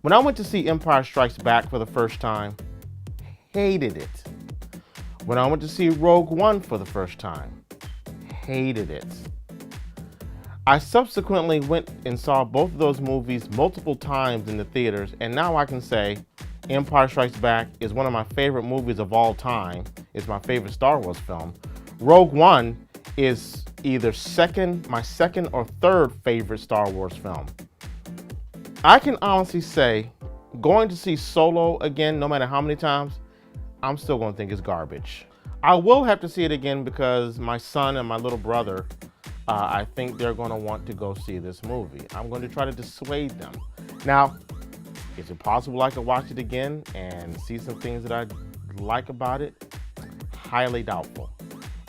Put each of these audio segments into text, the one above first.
When I went to see Empire Strikes Back for the first time, hated it. When I went to see Rogue One for the first time, hated it. I subsequently went and saw both of those movies multiple times in the theaters, and now I can say Empire Strikes Back is one of my favorite movies of all time. It's my favorite Star Wars film. Rogue One is either my second or third favorite Star Wars film. I can honestly say, going to see Solo again, no matter how many times, I'm still gonna think it's garbage. I will have to see it again because my son and my little brother, I think they're gonna want to go see this movie. I'm going to try to dissuade them. Now, is it possible I could watch it again and see some things that I like about it? Highly doubtful.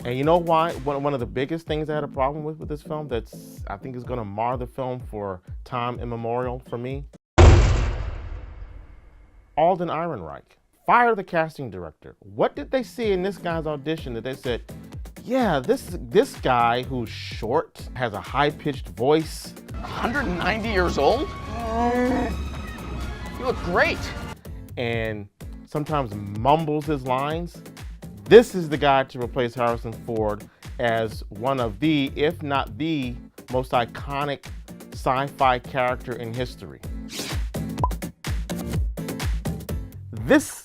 And you know why? One of the biggest things I had a problem with this film that's I think is gonna mar the film for time immemorial for me? Alden Ehrenreich. Fire the casting director. What did they see in this guy's audition that they said, yeah, this guy who's short, has a high-pitched voice. 190 years old? You look great. And sometimes mumbles his lines. This is the guy to replace Harrison Ford as one of the, if not the, most iconic sci-fi character in history. This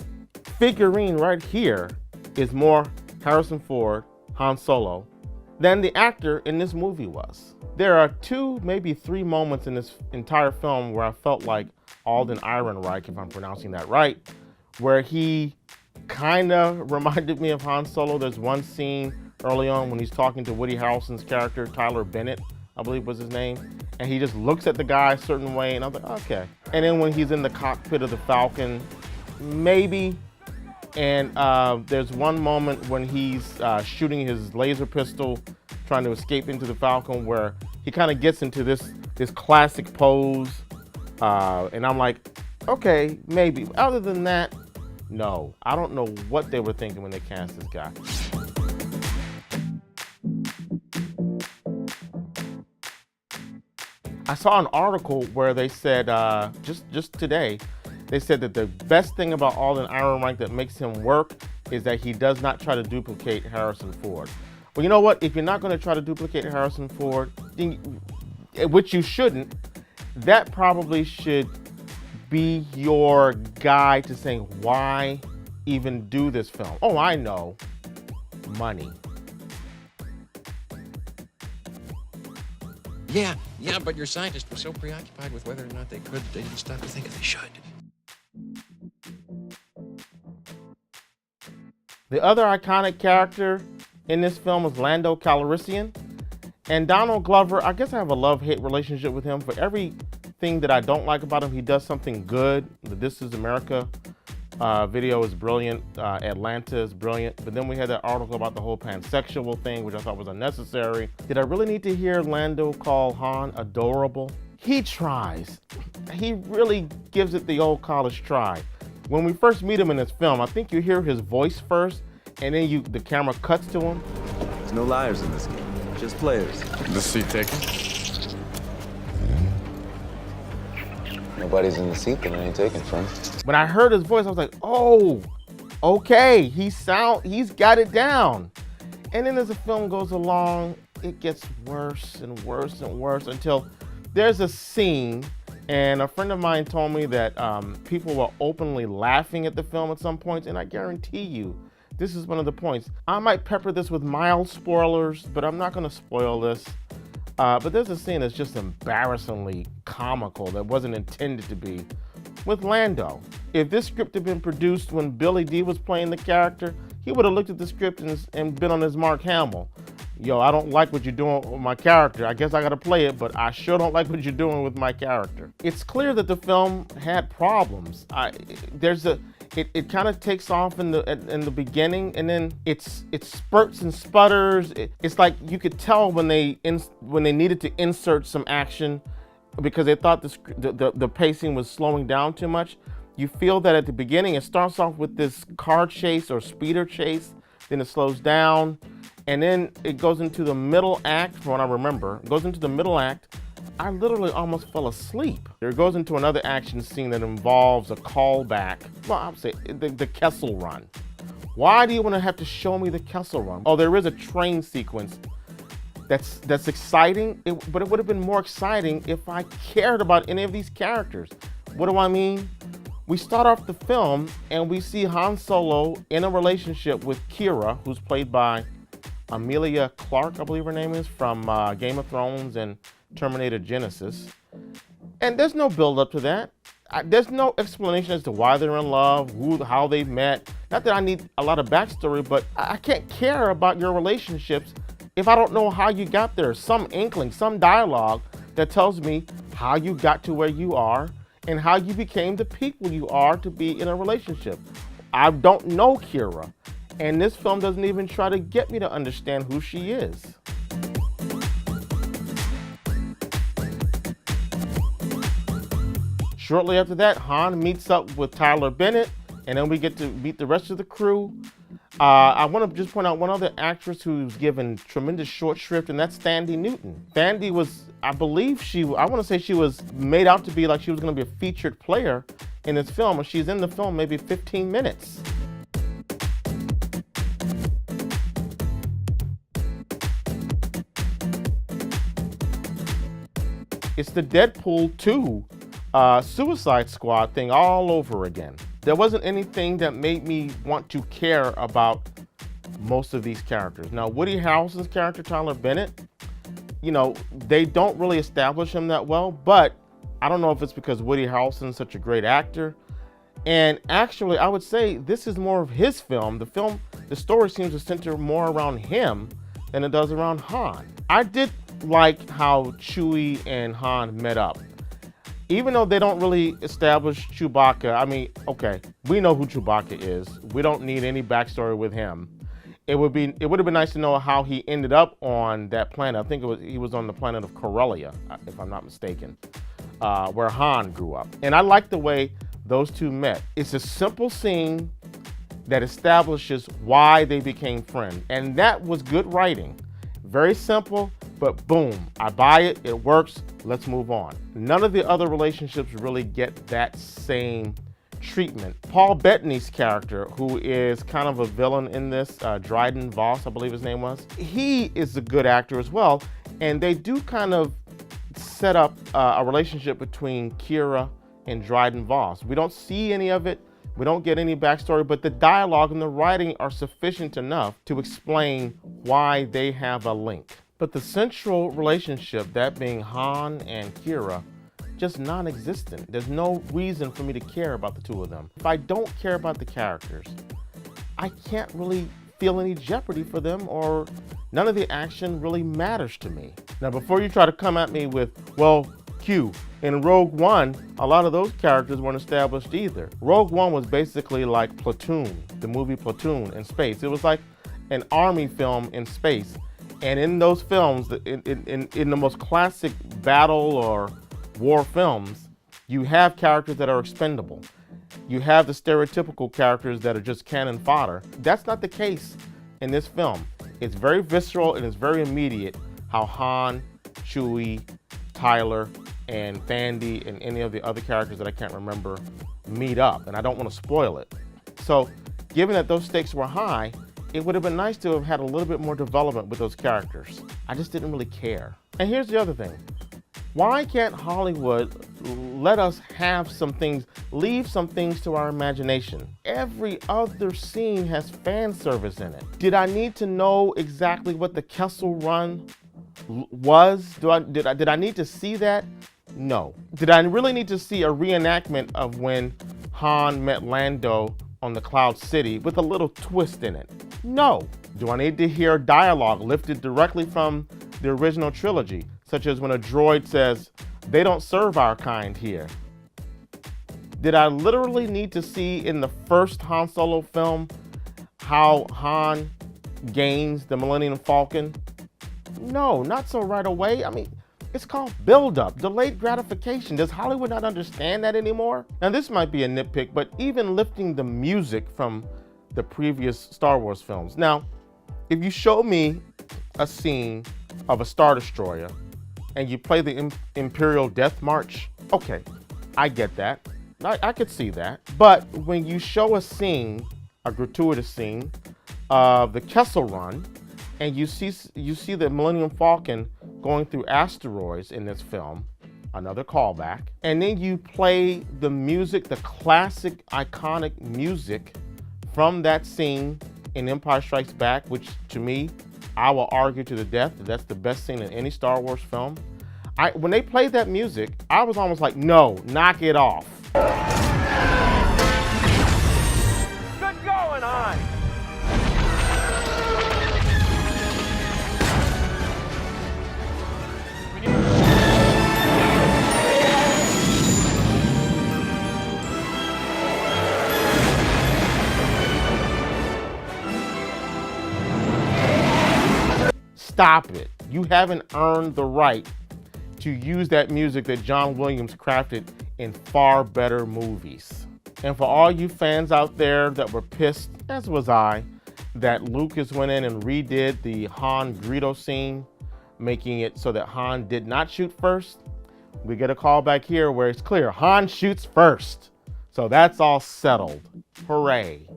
figurine right here is more Harrison Ford, Han Solo, than the actor in this movie was. There are 2, maybe 3 moments in this entire film where I felt like Alden Ehrenreich, if I'm pronouncing that right, where he kind of reminded me of Han Solo. There's one scene early on when he's talking to Woody Harrelson's character, Tyler Bennett, I believe was his name, and he just looks at the guy a certain way, and I'm like, okay. And then when he's in the cockpit of the Falcon, maybe. And there's one moment when he's shooting his laser pistol, trying to escape into the Falcon, where he kind of gets into this classic pose. And I'm like, okay, maybe. Other than that, no. I don't know what they were thinking when they cast this guy. I saw an article where they said, just today, they said that the best thing about Alden Ehrenreich that makes him work is that he does not try to duplicate Harrison Ford. Well, you know what? If you're not going to try to duplicate Harrison Ford, which you shouldn't, that probably should be your guide to saying why even do this film. Oh, I know. Money. Yeah, but your scientists were so preoccupied with whether or not they could, they didn't stop to think if they should. The other iconic character in this film is Lando Calrissian. And Donald Glover, I guess I have a love-hate relationship with him. For everything that I don't like about him, he does something good. The This Is America video is brilliant. Atlanta is brilliant. But then we had that article about the whole pansexual thing, which I thought was unnecessary. Did I really need to hear Lando call Han adorable? He tries. He really gives it the old college try. When we first meet him in this film, I think you hear his voice first, and then the camera cuts to him. There's no liars in this game, just players. The seat taken? Nobody's in the seat that I ain't taking from. When I heard his voice, I was like, oh, okay, he's got it down. And then as the film goes along, it gets worse and worse and worse until there's a scene, and a friend of mine told me that people were openly laughing at the film at some points, and I guarantee you, this is one of the points. I might pepper this with mild spoilers, but I'm not gonna spoil this. But there's a scene that's just embarrassingly comical that wasn't intended to be with Lando. If this script had been produced when Billy Dee was playing the character, he would have looked at the script and been on his Mark Hamill. Yo, I don't like what you're doing with my character. I guess I gotta play it, but I sure don't like what you're doing with my character. It's clear that the film had problems. It kind of takes off in the beginning, and then it spurts and sputters. It's like you could tell when they needed to insert some action because they thought the pacing was slowing down too much. You feel that at the beginning it starts off with this car chase or speeder chase, then it slows down. And then it goes into the middle act, from what I remember. It goes into the middle act, I literally almost fell asleep. There goes into another action scene that involves a callback. Well, I would say the Kessel Run. Why do you want to have to show me the Kessel Run? Oh, there is a train sequence that's exciting, but it would have been more exciting if I cared about any of these characters. What do I mean? We start off the film and we see Han Solo in a relationship with Kira, who's played by Amelia Clark, I believe her name is, from Game of Thrones and Terminator Genesis. And there's no build up to that. There's no explanation as to why they're in love, how they met. Not that I need a lot of backstory, but I can't care about your relationships if I don't know how you got there. Some inkling, some dialogue that tells me how you got to where you are and how you became the people you are to be in a relationship. I don't know Kira, and this film doesn't even try to get me to understand who she is. Shortly after that, Han meets up with Tyler Bennett, and then we get to meet the rest of the crew. I want to just point out one other actress who's given tremendous short shrift, and that's Thandie Newton. Thandie was, I believe I want to say she was made out to be like she was going to be a featured player in this film, and she's in the film maybe 15 minutes. It's the Deadpool 2 Suicide Squad thing all over again. There wasn't anything that made me want to care about most of these characters. Now, Woody Harrelson's character, Tyler Bennett, they don't really establish him that well, but I don't know if it's because Woody Harrelson's such a great actor. And actually, I would say this is more of his film. The story seems to center more around him than it does around Han. I did like how Chewie and Han met up. Even though they don't really establish Chewbacca, I mean, okay, we know who Chewbacca is. We don't need any backstory with him. It would have been nice to know how he ended up on that planet. I think he was on the planet of Corellia, if I'm not mistaken, where Han grew up. And I like the way those two met. It's a simple scene that establishes why they became friends. And that was good writing. Very simple, but boom, I buy it, it works, let's move on. None of the other relationships really get that same treatment. Paul Bettany's character, who is kind of a villain in this, Dryden Voss, I believe his name was, he is a good actor as well, and they do kind of set up a relationship between Kira and Dryden Voss. We don't see any of it, we don't get any backstory, but the dialogue and the writing are sufficient enough to explain why they have a link. But the central relationship, that being Han and Kira, just non-existent. There's no reason for me to care about the two of them. If I don't care about the characters, I can't really feel any jeopardy for them, or none of the action really matters to me. Now, before you try to come at me with, well, Q, in Rogue One, a lot of those characters weren't established either. Rogue One was basically like Platoon, the movie Platoon in space. It was like an army film in space. And in those films, in the most classic battle or war films, you have characters that are expendable. You have the stereotypical characters that are just cannon fodder. That's not the case in this film. It's very visceral and it's very immediate how Han, Chewie, Tyler, and Thandie, and any of the other characters that I can't remember meet up, and I don't want to spoil it. So, given that those stakes were high, it would have been nice to have had a little bit more development with those characters. I just didn't really care. And here's the other thing. Why can't Hollywood let us have some things, leave some things to our imagination? Every other scene has fan service in it. Did I need to know exactly what the Kessel Run was? Did I need to see that? No. Did I really need to see a reenactment of when Han met Lando on the Cloud City with a little twist in it? No. Do I need to hear dialogue lifted directly from the original trilogy, such as when a droid says, "They don't serve our kind here"? Did I literally need to see in the first Han Solo film how Han gains the Millennium Falcon? No, not so right away. I mean, it's called build-up, delayed gratification. Does Hollywood not understand that anymore? Now, this might be a nitpick, but even lifting the music from the previous Star Wars films. Now, if you show me a scene of a Star Destroyer and you play the Imperial Death March, okay, I get that. I could see that. But when you show a scene, a gratuitous scene of the Kessel Run, and you see the Millennium Falcon going through asteroids in this film, another callback, and then you play the music, the classic, iconic music from that scene in Empire Strikes Back, which to me, I will argue to the death that that's the best scene in any Star Wars film. When they played that music, I was almost like, no, knock it off. Good going on. Stop it. You haven't earned the right to use that music that John Williams crafted in far better movies. And for all you fans out there that were pissed, as was I, that Lucas went in and redid the Han Greedo scene, making it so that Han did not shoot first, we get a call back here where it's clear Han shoots first. So that's all settled. Hooray.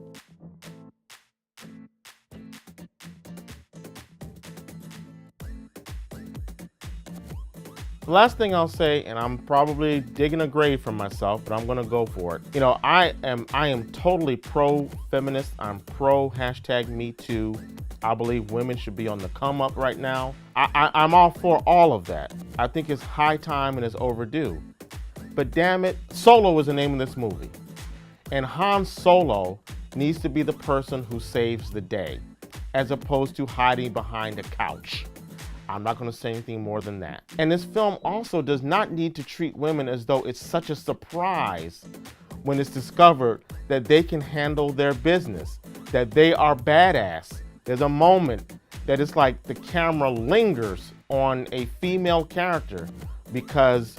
The last thing I'll say, and I'm probably digging a grave for myself, but I'm gonna go for it. You know, I am totally pro-feminist. I'm pro #MeToo. I believe women should be on the come up right now. I'm all for all of that. I think it's high time and it's overdue. But damn it, Solo is the name of this movie. And Han Solo needs to be the person who saves the day, as opposed to hiding behind a couch. I'm not going to say anything more than that. And this film also does not need to treat women as though it's such a surprise when it's discovered that they can handle their business, that they are badass. There's a moment that it's like the camera lingers on a female character because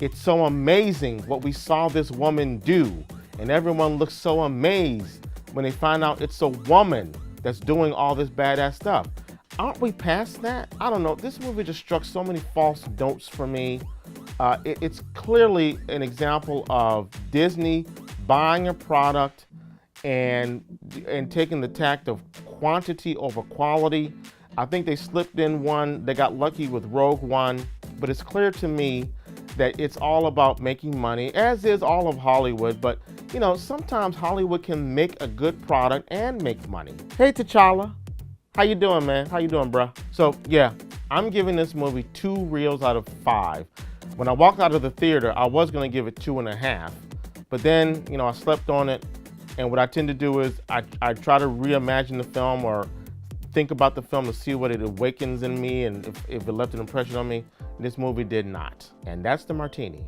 it's so amazing what we saw this woman do. And everyone looks so amazed when they find out it's a woman that's doing all this badass stuff. Aren't we past that? I don't know. This movie just struck so many false notes for me. It's clearly an example of Disney buying a product and taking the tact of quantity over quality. I think they slipped in one. They got lucky with Rogue One, but it's clear to me that it's all about making money, as is all of Hollywood. But you know, sometimes Hollywood can make a good product and make money. Hey, T'Challa. How you doing, man? How you doing, bruh? So yeah, I'm giving this movie 2 reels out of 5. When I walked out of the theater, I was gonna give it 2.5, but then, you know, I slept on it. And what I tend to do is I try to reimagine the film or think about the film to see what it awakens in me and if it left an impression on me. This movie did not. And that's the martini.